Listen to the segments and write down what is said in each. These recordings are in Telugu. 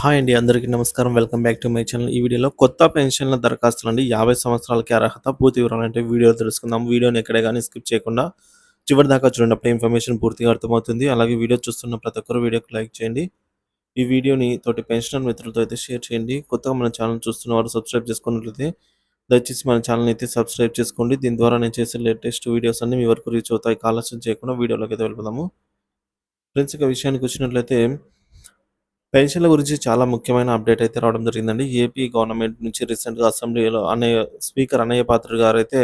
హాయ్ అండి. అందరికీ నమస్కారం. Welcome back to my channel. ఈ వీడియోలో కొత్త పెన్షన్‌ల దరఖాస్తులండి 50 సంవత్సరాలకి అర్హత పూర్తి వివరాలంటే వీడియోలో తెలుసుకుందాం. వీడియోని ఎక్కడ గాని స్కిప్ చేయకుండా చివరిదాకా చూడండి. అప్పుడే ఇన్ఫర్మేషన్ పూర్తిగా అర్థమవుతుంది. అలాగే వీడియో చూస్తున్న ప్రతి ఒక్కరు వీడియోకి లైక్ చేయండి. ఈ వీడియోని తోటి పెన్షనర్ మిత్రులతో అయితే షేర్ చేయండి. కొత్తగా మన ఛానల్ చూస్తున్న వారు సబ్స్క్రైబ్ చేసుకున్నట్లయితే దయచేసి మన ఛానల్‌ని అయితే సబ్స్క్రైబ్ చేసుకోండి. దీని ద్వారా నేను చేసే లేటెస్ట్ వీడియోస్ అన్నీ మీ వరకు రీచ్ అవుతాయి. ఆలస్యం చేయకుండా వీడియోలోకి అయితే వెళ్ళిపోదాము. ఫ్రెండ్స్ ఇక విషయానికి వచ్చినట్లయితే పెన్షన్‌ల గురించి చాలా ముఖ్యమైన అప్డేట్ అయితే రావడం జరిగిందండి. ఏపీ గవర్నమెంట్ నుంచి రీసెంట్‌గా అసెంబ్లీలో స్పీకర్ అన్నయ్య పాత్రుడు గారైతే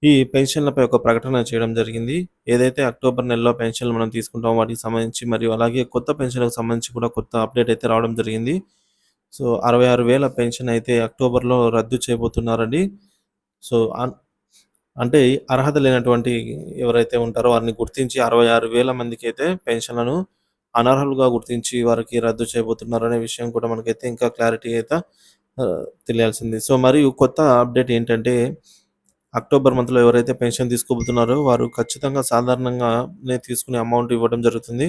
ఈ పెన్షన్‌లపై ఒక ప్రకటన చేయడం జరిగింది. ఏదైతే అక్టోబర్ నెలలో పెన్షన్‌లు మనం తీసుకుంటామో వాటికి సంబంధించి మరియు అలాగే కొత్త పెన్షన్‌లకు సంబంధించి కూడా కొత్త అప్డేట్ అయితే రావడం జరిగింది. సో, 66,000 పెన్షన్ అయితే అక్టోబర్‌లో రద్దు చేయబోతున్నారండి. సో, అంటే అర్హత లేనటువంటి ఎవరైతే ఉంటారో వారిని గుర్తించి 66,000 మందికైతే పెన్షన్‌లను అనర్హులుగా గుర్తించి వారికి రద్దు చేయబోతున్నారనే విషయం కూడా మనకైతే ఇంకా క్లారిటీ అయితే తెలియాల్సింది. సో, మరియు కొత్త అప్డేట్ ఏంటంటే అక్టోబర్ మంత్‌లో ఎవరైతే పెన్షన్ తీసుకోబోతున్నారో వారు ఖచ్చితంగా సాధారణంగానే తీసుకునే అమౌంట్ ఇవ్వడం జరుగుతుంది.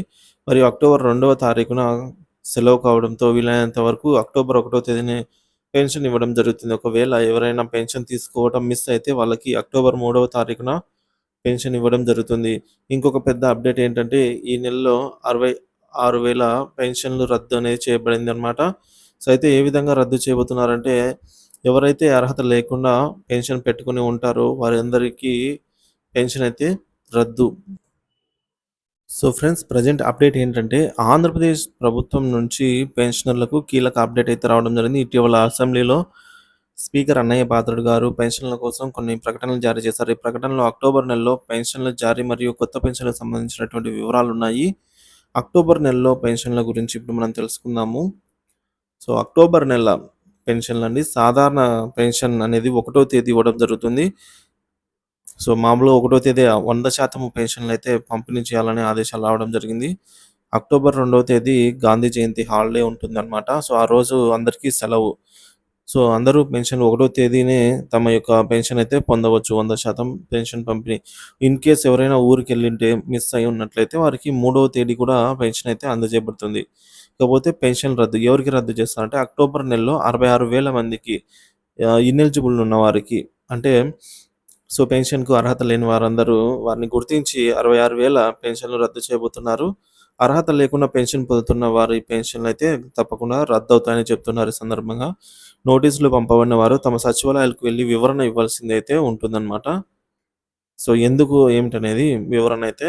మరియు అక్టోబర్ 2వ తారీఖున సెలవు కావడంతో వీలైనంత వరకు అక్టోబర్ 1వ తేదీనే పెన్షన్ ఇవ్వడం జరుగుతుంది. ఒకవేళ ఎవరైనా పెన్షన్ తీసుకోవడం మిస్ అయితే వాళ్ళకి అక్టోబర్ 3వ తారీఖున పెన్షన్ ఇవ్వడం జరుగుతుంది. ఇంకొక పెద్ద అప్డేట్ ఏంటంటే ఈ నెలలో 66,000 పెన్షన్‌లు రద్దు అనేది చేయబడిందనమాట. సో, అయితే ఏ విధంగా రద్దు చేయబోతున్నారంటే ఎవరైతే అర్హత లేకుండా పెన్షన్ పెట్టుకొని ఉంటారో వారందరికీ పెన్షన్ అయితే రద్దు. సో, ఫ్రెండ్స్ ప్రెజెంట్ అప్డేట్ ఏంటంటే ఆంధ్రప్రదేశ్ ప్రభుత్వం నుంచి పెన్షనర్లకు కీలక అప్డేట్ అయితే రావడం జరిగింది. ఇటీవల అసెంబ్లీలో స్పీకర్ అన్నయ్య పాత్రుడు గారు పెన్షన్ల కోసం కొన్ని ప్రకటనలు జారీ చేశారు. ఈ ప్రకటనలో అక్టోబర్ నెలలో పెన్షన్ల జారీ మరియు కొత్త పెన్షన్‌లకు సంబంధించినటువంటి వివరాలున్నాయి. అక్టోబర్ నెలలో పెన్షన్ల గురించి ఇప్పుడు మనం తెలుసుకుందాము. సో, అక్టోబర్ నెల పెన్షన్‌లండి. సాధారణ పెన్షన్ అనేది 1వ తేదీ ఇవ్వడం జరుగుతుంది. సో, మామూలుగా 1వ తేదీ 100% పెన్షన్‌లయితే పంపిణీ చేయాలని ఆదేశాలు రావడం జరిగింది. అక్టోబర్ 2వ తేదీ గాంధీ జయంతి హాలిడే ఉంటుందనమాట. సో, ఆ రోజు అందరికీ సెలవు. సో, అందరూ పెన్షన్ 1వ తేదీనే తమ యొక్క పెన్షన్ అయితే పొందవచ్చు. 100% పెన్షన్ పంపిణీ. ఇన్ కేస్ ఎవరైనా ఊరికెళ్ళింటే మిస్ అయ్యి ఉన్నట్లయితే వారికి 3వ తేదీ కూడా పెన్షన్ అయితే అందజేయబడుతుంది. ఇకపోతే పెన్షన్ రద్దు. ఎవరికి రద్దు చేస్తారంటే అక్టోబర్ నెలలో 66,000 మందికి ఇనెలిజిబుల్ ఉన్న వారికి అంటే సో, పెన్షన్‌కు అర్హత లేని వారందరూ వారిని గుర్తించి 66,000 పెన్షన్‌లు రద్దు చేయబోతున్నారు. అర్హత లేకుండా పెన్షన్ పొందుతున్న వారి పెన్షన్‌లయితే తప్పకుండా రద్దవుతాయని చెప్తున్నారు ఈ సందర్భంగా. నోటీసులు పంపబడిన వారు తమ సచివాలయాలకు వెళ్లి వివరణ ఇవ్వాల్సిందైతే ఉంటుందన్నమాట. సో, ఎందుకు ఏమిటనేది వివరణ అయితే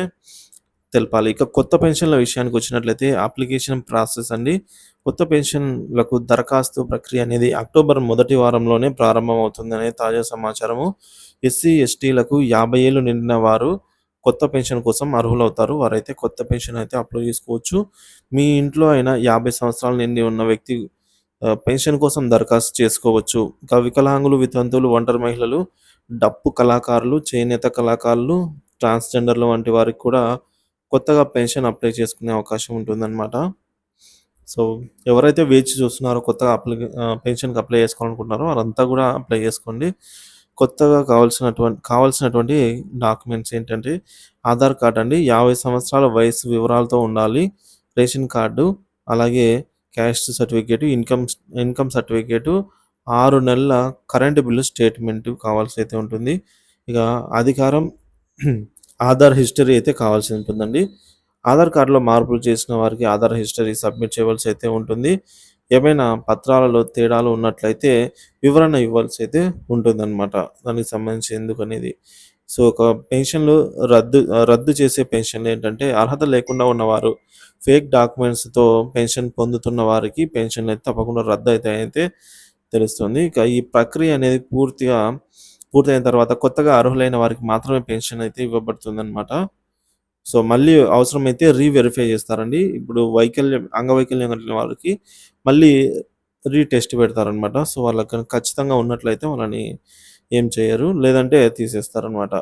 తెలపాలి. ఇక కొత్త పెన్షన్‌ల విషయానికొచ్చినట్లయితే అప్లికేషన్ ప్రాసెస్ అండి. కొత్త పెన్షన్‌లకు దరఖాస్తు ప్రక్రియ అనేది అక్టోబర్ మొదటి వారంలోనే ప్రారంభమవుతుందనే తాజా సమాచారము. ఎస్సీ, ఎస్టీలకు 50 ఏళ్లు నిండిన వారు కొత్త పెన్షన్ కోసం అర్హులవుతారు. వారైతే కొత్త పెన్షన్ అయితే అప్లై చేసుకోవచ్చు. మీ ఇంట్లో అయినా 50 సంవత్సరాలు నిండి ఉన్న వ్యక్తి పెన్షన్ కోసం దరఖాస్తు చేసుకోవచ్చు. ఇంకా వికలాంగులు, వితంతువులు, ఒంటరి మహిళలు, డప్పు కళాకారులు, చేనేత కళాకారులు, ట్రాన్స్‌జెండర్‌లు వంటి వారికి కూడా కొత్తగా పెన్షన్ అప్లై చేసుకునే అవకాశం ఉంటుందన్నమాట. సో, ఎవరైతే వేచి చూస్తున్నారో కొత్తగా పెన్షన్‌కి అప్లై చేసుకోవాలనుకుంటున్నారో వారంతా కూడా అప్లై చేసుకోండి. కొత్తగా కావాల్సినటువంటి డాక్యుమెంట్స్ ఏంటంటే ఆధార్ కార్డ్ అండి. 50 సంవత్సరాల వయస్సు వివరాలతో ఉండాలి. రేషన్ కార్డు, అలాగే క్యాస్ట్ సర్టిఫికేట్, ఇన్‌కమ్ సర్టిఫికేటు, 6 నెలల కరెంట్ బిల్లు స్టేట్‌మెంట్ కావాల్సయితే ఉంటుంది. ఇక అధికారం ఆధార్ హిస్టరీ అయితే కావాల్సి ఉంటుందండి. ఆధార్ కార్డ్‌లో మార్పులు చేసిన వారికి ఆధార్ హిస్టరీ సబ్మిట్ చేయవలసి అయితే ఉంటుంది. ఏమైనా పత్రాలలో తేడాలు ఉన్నట్లయితే వివరణ ఇవ్వాల్సి అయితే ఉంటుందన్నమాట. దానికి సంబంధించి ఎందుకనేది. సో, ఒక పెన్షన్‌లు రద్దు చేసే పెన్షన్‌లేంటంటే అర్హత లేకుండా ఉన్నవారు ఫేక్ డాక్యుమెంట్స్‌తో పెన్షన్ పొందుతున్న వారికి పెన్షన్‌లయితే తప్పకుండా రద్దయితాయైతే తెలుస్తుంది. ఇక ఈ ప్రక్రియ అనేది పూర్తయిన తర్వాత కొత్తగా అర్హులైన వారికి మాత్రమే పెన్షన్ అయితే ఇవ్వబడుతుందన్నమాట. సో, మళ్ళీ అవసరమైతే రీవెరిఫై చేస్తారండి. ఇప్పుడు అంగవైకల్యం కలిగిన వారికి మళ్ళీ రీటెస్ట్ పెడతారనమాట. సో, వాళ్ళకి గనుక ఖచ్చితంగా ఉన్నట్లయితే వాళ్ళని ఏం చేయరు. లేదంటే తీసేస్తారనమాట.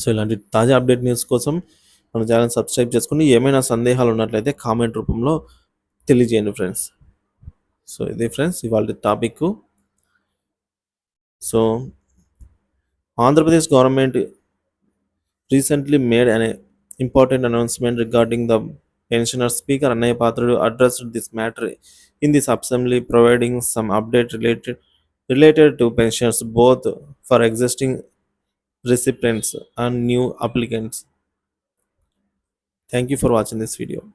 సో, ఇలాంటి తాజా అప్డేట్ న్యూస్ కోసం మన ఛానెల్ సబ్స్క్రైబ్ చేసుకోండి. ఏమైనా సందేహాలు ఉన్నట్లయితే కామెంట్ రూపంలో తెలియజేయండి ఫ్రెండ్స్. సో, ఇది ఫ్రెండ్స్ ఇవాల్టి topic. So, Andhra Pradesh government recently made an important announcement regarding the Pensioner Speaker Annaya Pathrudu addressed this matter in this assembly, providing some update related to pensions both for existing recipients and new applicants. Thank you for watching this video.